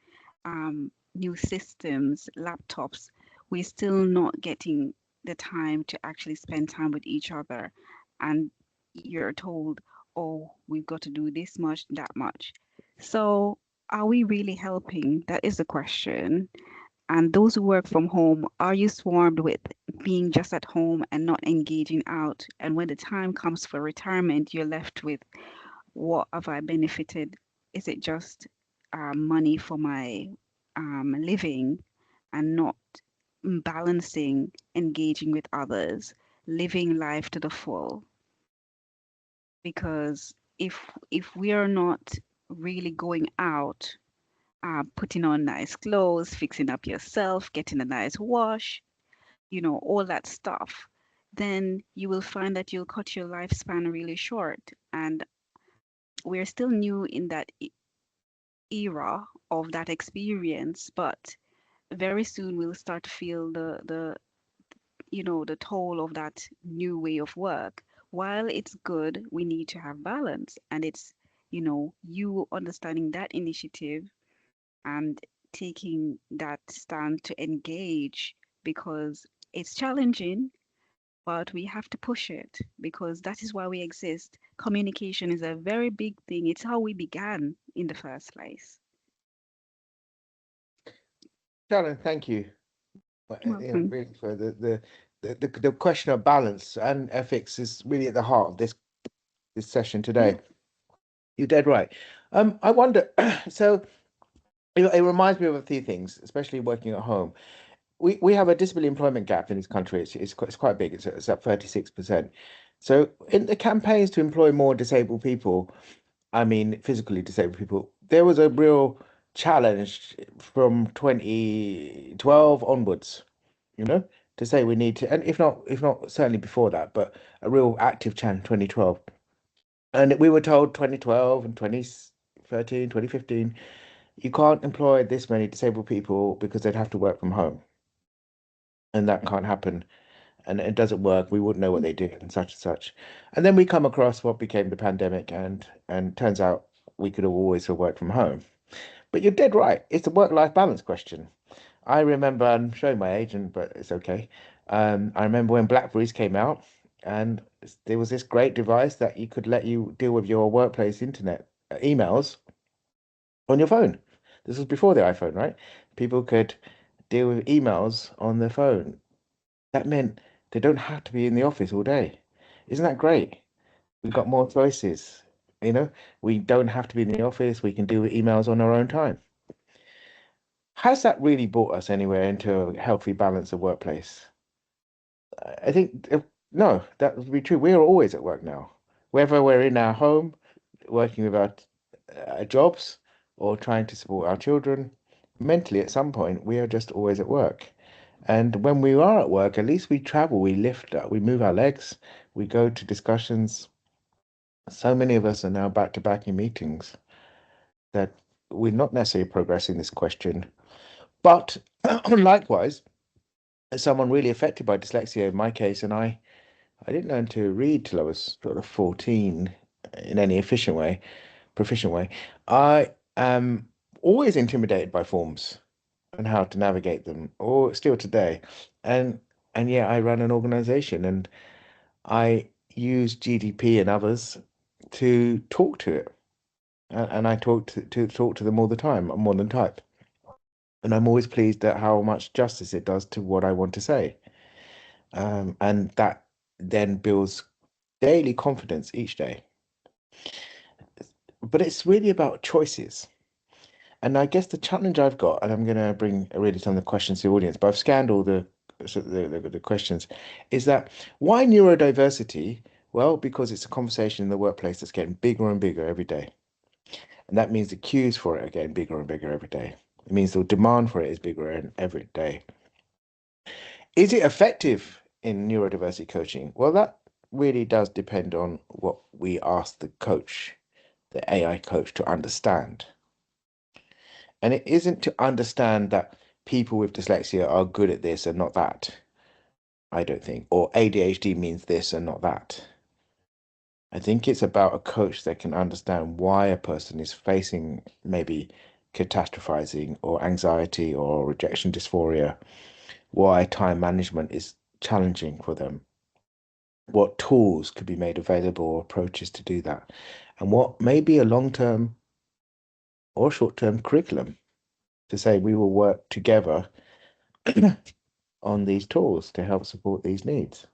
new systems, laptops. We're still not getting the time to actually spend time with each other, and you're told, oh, we've got to do this much, that much. So are we really helping? That is the question. And those who work from home, are you swarmed with being just at home and not engaging out? And when the time comes for retirement, you're left with, what have I benefited? Is it just money for my living, and not balancing engaging with others, living life to the full? Because if we are not really going out, putting on nice clothes, fixing up yourself, getting a nice wash, all that stuff, then you will find that you'll cut your lifespan really short. And we're still new in that era of that experience, but very soon we'll start to feel the toll of that new way of work. While it's good, we need to have balance, and it's you understanding that initiative and taking that stand to engage, because it's challenging, but we have to push it because that is why we exist. Communication is a very big thing. It's how we began in the first place. Sharon, thank you. Welcome. Really for the question of balance and ethics is really at the heart of this session today. You're dead right. I wonder, so it reminds me of a few things, especially working at home. We have a disability employment gap in this country. It's quite big. It's up 36%. So in the campaigns to employ more disabled people, I mean physically disabled people, there was a real challenge from 2012 onwards, to say we need to, and if not certainly before that, but a real active challenge 2012. And we were told 2012 and 2013, 2015, you can't employ this many disabled people because they'd have to work from home. And that can't happen. And it doesn't work. We wouldn't know what they did and such and such. And then we come across what became the pandemic, and turns out we could have always have worked from home. But you're dead right. It's a work-life balance question. I remember, I'm showing my age, but it's okay. I remember when Blackberries came out, and there was this great device that you could let you deal with your workplace internet emails on your phone. This was before the iPhone, right? People could deal with emails on their phone. That meant they don't have to be in the office all day. Isn't that great? We've got more choices. We don't have to be in the office. We can do emails on our own time. Has that really brought us anywhere into a healthy balance of workplace? I think no, that would be true. We are always at work now, whether we're in our home, working with our jobs, or trying to support our children. Mentally, at some point, we are just always at work. And when we are at work, at least we travel, we lift, we move our legs, we go to discussions. So many of us are now back to back in meetings that we're not necessarily progressing this question. But likewise, as someone really affected by dyslexia in my case, and I didn't learn to read till I was sort of 14 in any proficient way. I am always intimidated by forms and how to navigate them, or still today. And yeah, I run an organization, and I use GDP and others to talk to it. And I talk to them all the time. I'm more than type. And I'm always pleased at how much justice it does to what I want to say. And that then builds daily confidence each day. But it's really about choices. And I guess the challenge I've got, and I'm going to bring really some of the questions to the audience, but I've scanned all the questions, is that why neurodiversity? Well, because it's a conversation in the workplace that's getting bigger and bigger every day. And that means the queues for it are getting bigger and bigger every day. It means the demand for it is bigger every day. Is it effective in neurodiversity coaching? Well, that really does depend on what we ask the coach, the AI coach, to understand. And it isn't to understand that people with dyslexia are good at this and not that, I don't think, or ADHD means this and not that. I think it's about a coach that can understand why a person is facing maybe catastrophizing or anxiety or rejection dysphoria, why time management is challenging for them, what tools could be made available or approaches to do that, and what may be a long-term or short-term curriculum to say we will work together on these tools to help support these needs.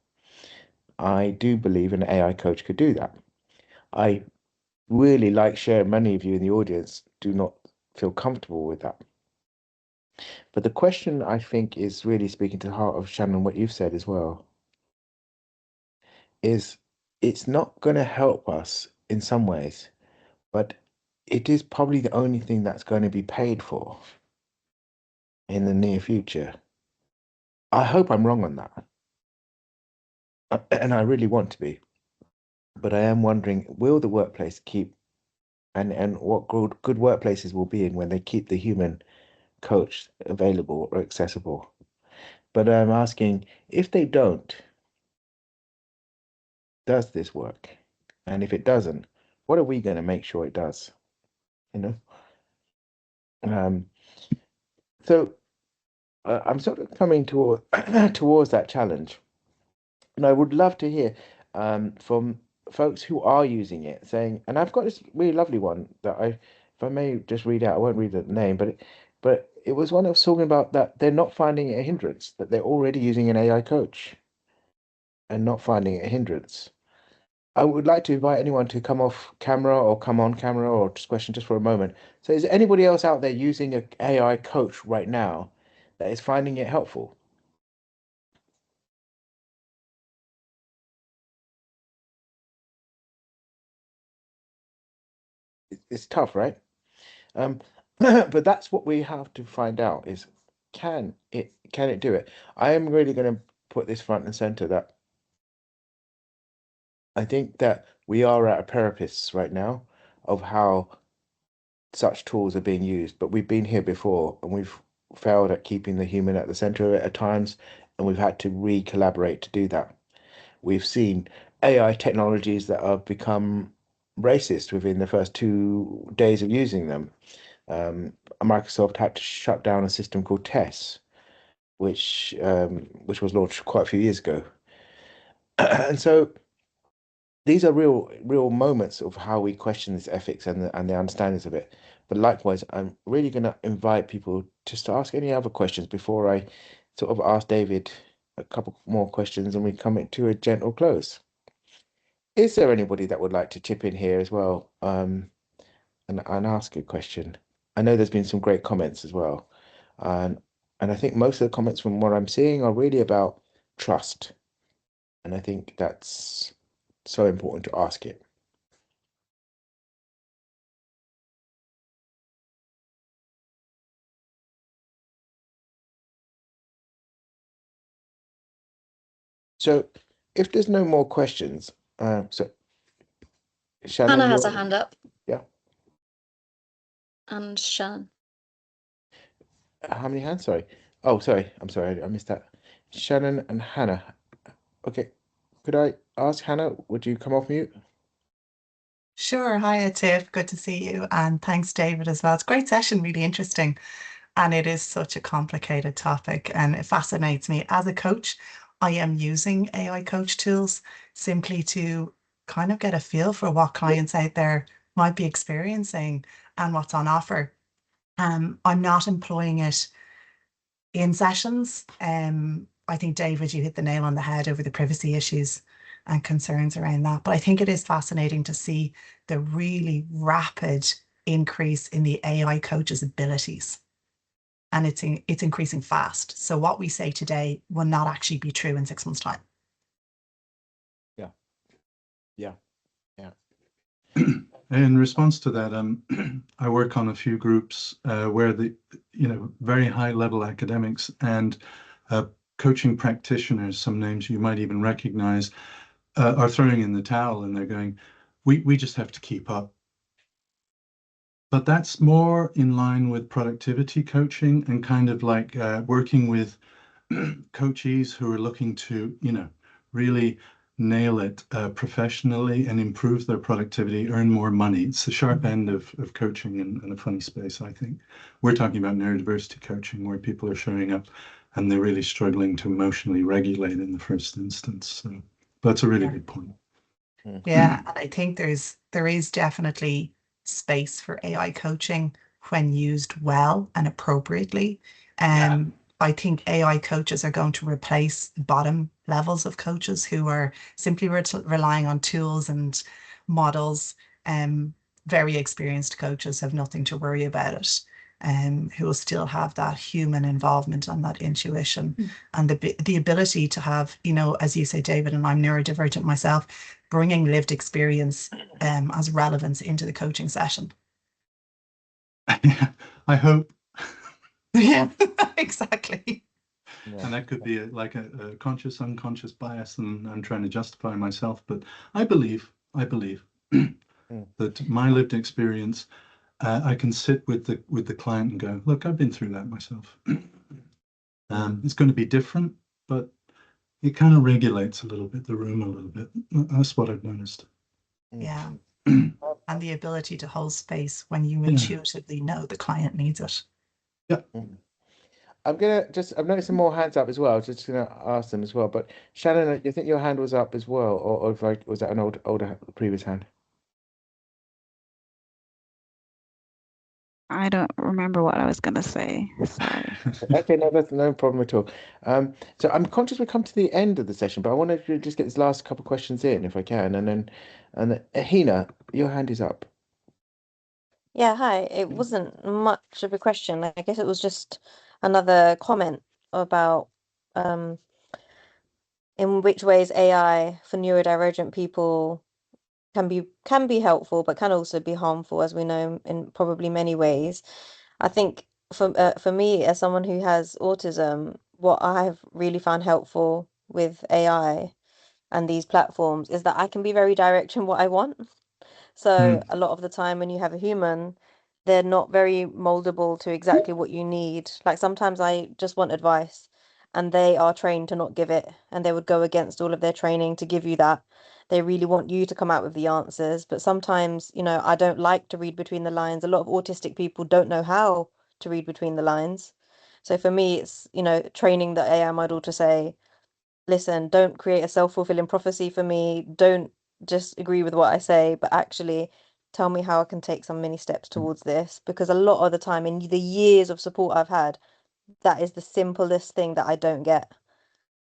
I do believe an AI coach could do that. I really like sharing, many of you in the audience do not feel comfortable with that. But the question, I think, is really speaking to the heart of Shannon, what you've said as well, is it's not going to help us in some ways, but it is probably the only thing that's going to be paid for in the near future. I hope I'm wrong on that. And I really want to be. But I am wondering, will the workplace keep, and what good workplaces will be in when they keep the human coach available or accessible? But I'm asking, if they don't, does this work? And if it doesn't, what are we going to make sure it does? You know? So I'm sort of coming toward, towards that challenge. And I would love to hear from folks who are using it saying, and I've got this really lovely one that if I may just read out, I won't read the name, but it was one that was talking about that they're not finding it a hindrance, that they're already using an AI coach and not finding it a hindrance. I would like to invite anyone to come off camera or come on camera or just question just for a moment. So is there anybody else out there using an AI coach right now that is finding it helpful? It's tough, right? But that's what we have to find out is, can it do it? I am really going to put this front and center that I think that we are at a precipice right now of how such tools are being used, but we've been here before and we've failed at keeping the human at the center of it at times, and we've had to re-collaborate to do that. We've seen AI technologies that have become racist within the first 2 days of using them. Microsoft had to shut down a system called TESS, which was launched quite a few years ago. And so these are real moments of how we question this ethics and the understandings of it. But likewise, I'm really going to invite people just to ask any other questions before I sort of ask David a couple more questions and we come to a gentle close. Is there anybody that would like to chip in here as well and ask a question? I know there's been some great comments as well. And I think most of the comments from what I'm seeing are really about trust. And I think that's so important to ask it. So if there's no more questions, so Shannon, Hannah has a hand up. Yeah. And Shannon. How many hands? Sorry. Oh, sorry. I'm sorry. I missed that. Shannon and Hannah. Okay. Could I ask Hannah, would you come off mute? Sure. Hi, Tiff. Good to see you. And thanks, David, as well. It's a great session, really interesting. And it is such a complicated topic and it fascinates me. As a coach, I am using AI coach tools simply to kind of get a feel for what clients out there might be experiencing and what's on offer. I'm not employing it in sessions. I think, David, you hit the nail on the head over the privacy issues and concerns around that. But I think it is fascinating to see the really rapid increase in the AI coach's abilities. And it's increasing fast. So what we say today will not actually be true in 6 months' time. Yeah. In response to that, I work on a few groups where the very high level academics and coaching practitioners, some names you might even recognize, are throwing in the towel and they're going, we just have to keep up. But that's more in line with productivity coaching and kind of like working with coachees who are looking to, really nail it professionally and improve their productivity, earn more money. It's the sharp end of coaching in a funny space, I think. We're talking about neurodiversity coaching, where people are showing up and they're really struggling to emotionally regulate in the first instance. So that's a really good point. Yeah, and I think there is definitely space for AI coaching when used well and appropriately. I think AI coaches are going to replace bottom levels of coaches who are simply relying on tools and models. Very experienced coaches have nothing to worry about it, who will still have that human involvement and that intuition and the ability to have, you know, as you say, David, and I'm neurodivergent myself, bringing lived experience as relevance into the coaching session. I hope. Yeah, exactly. Yeah. And that could be like a conscious, unconscious bias, and I'm trying to justify myself. But I believe that my lived experience, I can sit with the client and go, look, I've been through that myself. It's going to be different, but it kind of regulates a little bit, the room a little bit. That's what I've noticed. Yeah. And the ability to hold space when you intuitively know the client needs it. Yeah. I'm noticing some more hands up as well. Just gonna ask them as well. But Shannon, do you think your hand was up as well, or was that an older previous hand? I don't remember what I was going to say. Sorry. Okay, no, that's no problem at all. So I'm conscious we come to the end of the session, but I want to just get this last couple of questions in if I can, and then Hina, your hand is up. Yeah, hi. It wasn't much of a question. I guess it was just another comment about in which ways AI for neurodivergent people can be helpful, but can also be harmful, as we know in probably many ways. I think for me, as someone who has autism, what I have really found helpful with AI and these platforms is that I can be very direct in what I want. So a lot of the time when you have a human, they're not very moldable to exactly what you need. Like sometimes I just want advice and they are trained to not give it, and they would go against all of their training to give you that. They really want you to come out with the answers. But sometimes, you know, I don't like to read between the lines. A lot of autistic people don't know how to read between the lines. So for me, it's, you know, training the AI model to say, listen, don't create a self-fulfilling prophecy for me. Don't just agree with what I say, but actually tell me how I can take some mini steps towards this. Because a lot of the time, in the years of support I've had, that is the simplest thing that I don't get,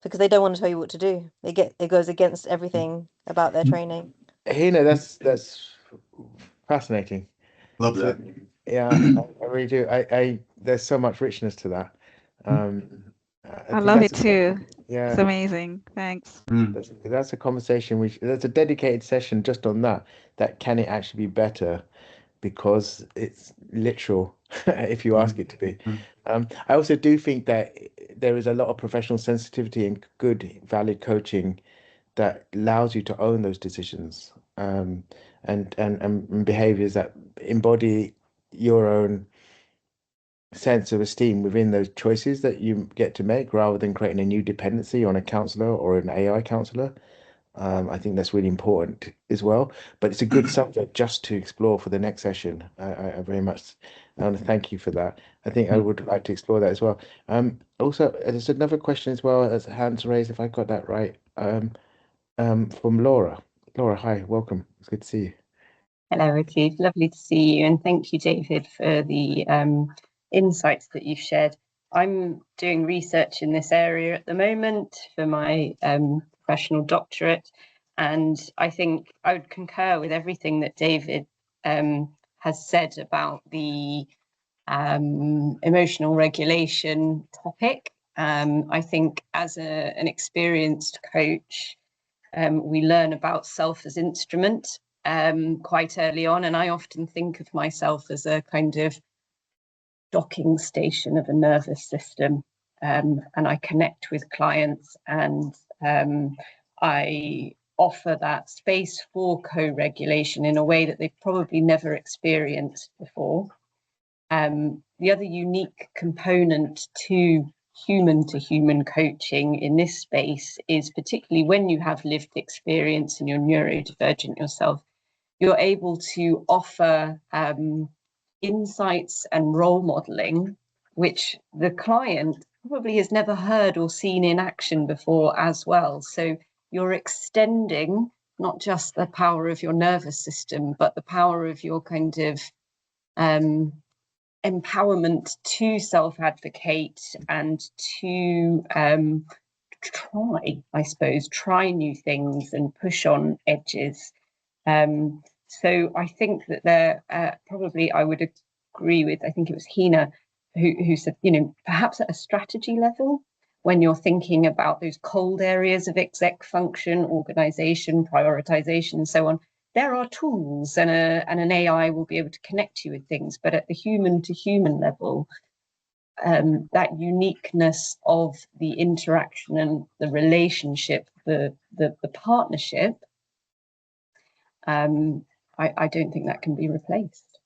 because they don't want to tell you what to do. It goes against everything about their training. Hina, that's fascinating. Love So, that. yeah, I really do. There's so much richness to that. I I think love it that's too. yeah. It's amazing. Thanks. That's a conversation that's a dedicated session just on that. That can it actually be better, because it's literal if you ask it to be. I also do think that there is a lot of professional sensitivity and good, valid coaching that allows you to own those decisions, and behaviors that embody your own sense of esteem within those choices that you get to make, rather than creating a new dependency on a counselor or an AI counselor. I think that's really important as well. But it's a good subject just to explore for the next session. I very much want to thank you for that. I think I would like to explore that as well. Also, there's another question as well as hands raised, if I got that right. From Laura. Laura, hi, welcome. It's good to see you. Hello, Atif. Lovely to see you, and thank you, David, for the insights that you've shared. I'm doing research in this area at the moment for my professional doctorate, and I think I would concur with everything that David has said about the emotional regulation topic. I think as an experienced coach, we learn about self as instrument quite early on, and I often think of myself as a kind of docking station of a nervous system, and I connect with clients, and I offer that space for co-regulation in a way that they've probably never experienced before. The other unique component to human to human coaching in this space is, particularly when you have lived experience and you're neurodivergent yourself, you're able to offer insights and role modeling, which the client probably has never heard or seen in action before as well. So you're extending not just the power of your nervous system, but the power of your kind of empowerment to self-advocate and to try new things and push on edges. So I think that there probably, I would agree with, I think it was Hina who said, you know, perhaps at a strategy level, when you're thinking about those cold areas of exec function, organization, prioritization, and so on, there are tools and an AI will be able to connect you with things. But at the human to human level, that uniqueness of the interaction and the relationship, the partnership, I don't think that can be replaced.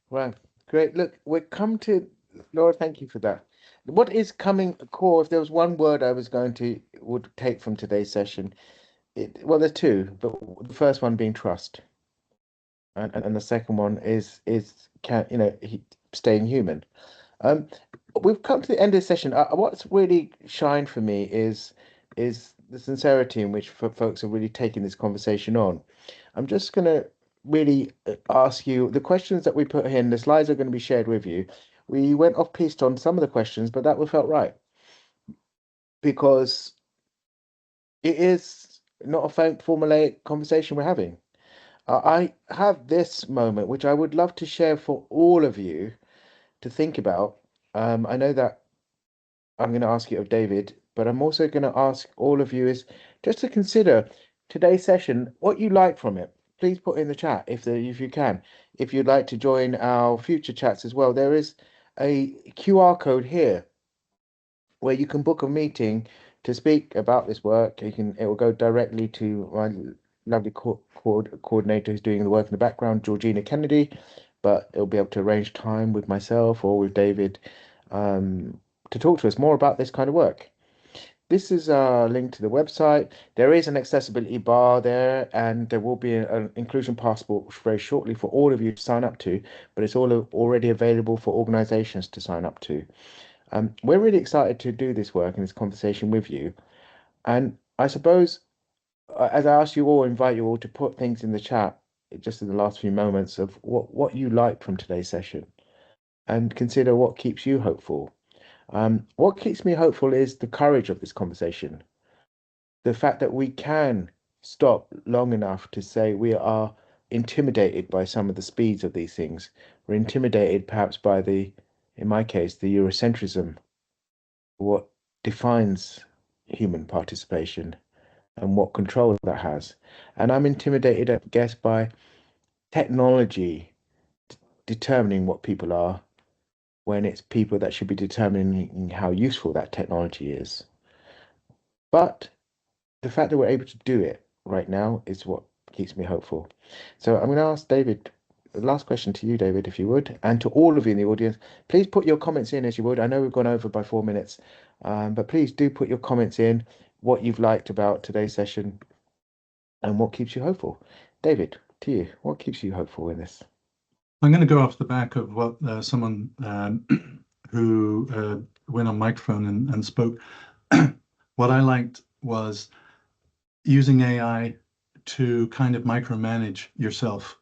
Right, great. Look, we've come to, Laura, thank you for that. What is coming core, if there was one word I would take from today's session, well, there's two, but the first one being trust. And the second one is staying human. We've come to the end of the session. What's really shined for me is the sincerity in which folks are really taking this conversation on. I'm just going to really ask you the questions that we put here, and the slides are going to be shared with you. We went off piste on some of the questions, but that felt right, because it is not a formulaic conversation we're having. I have this moment, which I would love to share for all of you to think about. I know that I'm going to ask it of David, but I'm also going to ask all of you is just to consider today's session, what you like from it. Please put in the chat if you can. If you'd like to join our future chats as well, there is a QR code here where you can book a meeting to speak about this work. It will go directly to my lovely coordinator who's doing the work in the background, Georgina Kennedy, but it'll be able to arrange time with myself or with David to talk to us more about this kind of work. This is a link to the website. There is an accessibility bar there, and there will be an inclusion passport very shortly for all of you to sign up to, but it's all already available for organizations to sign up to. We're really excited to do this work and this conversation with you. And I suppose, as I ask you all, invite you all to put things in the chat just in the last few moments of what you like from today's session, and consider what keeps you hopeful. What keeps me hopeful is the courage of this conversation. The fact that we can stop long enough to say we are intimidated by some of the speeds of these things. We're intimidated perhaps by in my case, the Eurocentrism, what defines human participation and what control that has. And I'm intimidated, I guess, by technology determining what people are, when it's people that should be determining how useful that technology is. But the fact that we're able to do it right now is what keeps me hopeful. So I'm going to ask David, the last question to you, David, if you would, and to all of you in the audience, please put your comments in as you would. I know we've gone over by 4 minutes, but please do put your comments in, what you've liked about today's session and what keeps you hopeful. David, to you, what keeps you hopeful in this? I'm going to go off the back of what someone who went on microphone and spoke. What I liked was using AI to kind of micromanage yourself.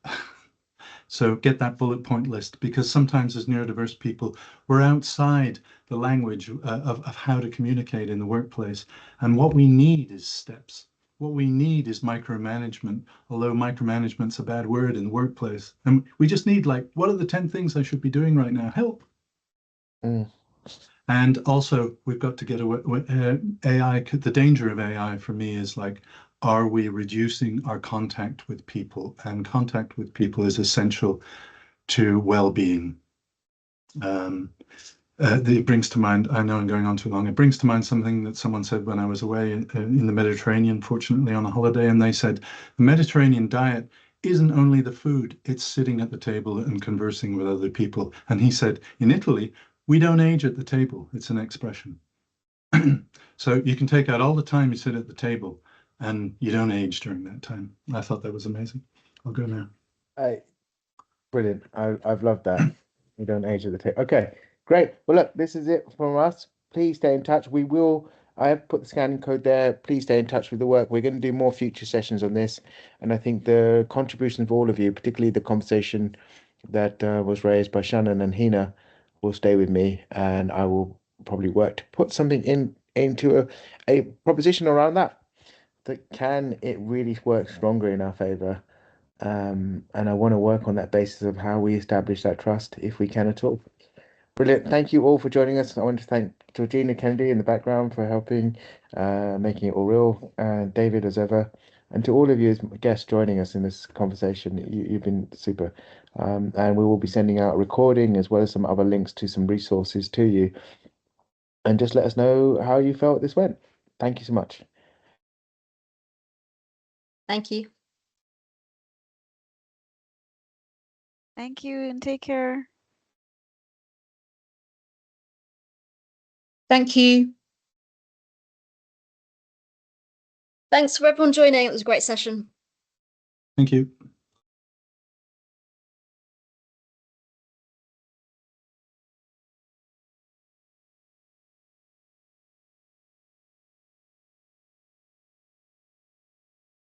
So get that bullet point list, because sometimes as neurodiverse people, we're outside the language of how to communicate in the workplace. And what we need is steps. What we need is micromanagement, although micromanagement's a bad word in the workplace. And we just need, like, what are the 10 things I should be doing right now? Help. And also, we've got to get away AI. The danger of AI for me is, like, are we reducing our contact with people? And contact with people is essential to well-being. It brings to mind, I know I'm going on too long, it brings to mind something that someone said when I was away in the Mediterranean, fortunately on a holiday, and they said, the Mediterranean diet isn't only the food, it's sitting at the table and conversing with other people. And he said, in Italy, We don't age at the table. It's an expression. So you can take out all the time you sit at the table and you don't age during that time. I thought that was amazing. I'll go now. Brilliant. I've loved that. We don't age at the table. Okay, great. Well, look, this is it from us. Please stay in touch. I have put the scanning code there. Please stay in touch with the work. We're going to do more future sessions on this. And I think the contribution of all of you, particularly the conversation that was raised by Shannon and Hina, will stay with me. And I will probably work to put something into a proposition around that can it really work stronger in our favor. And I want to work on that basis of how we establish that trust, if we can at all. Brilliant. Thank you all for joining us. I want to thank Georgina Kennedy in the background for helping, making it all real, and David as ever. And to all of you as guests joining us in this conversation, you've been super. And we will be sending out a recording as well as some other links to some resources to you. And just let us know how you felt this went. Thank you so much. Thank you. Thank you and take care. Thank you. Thanks for everyone joining. It was a great session. Thank you.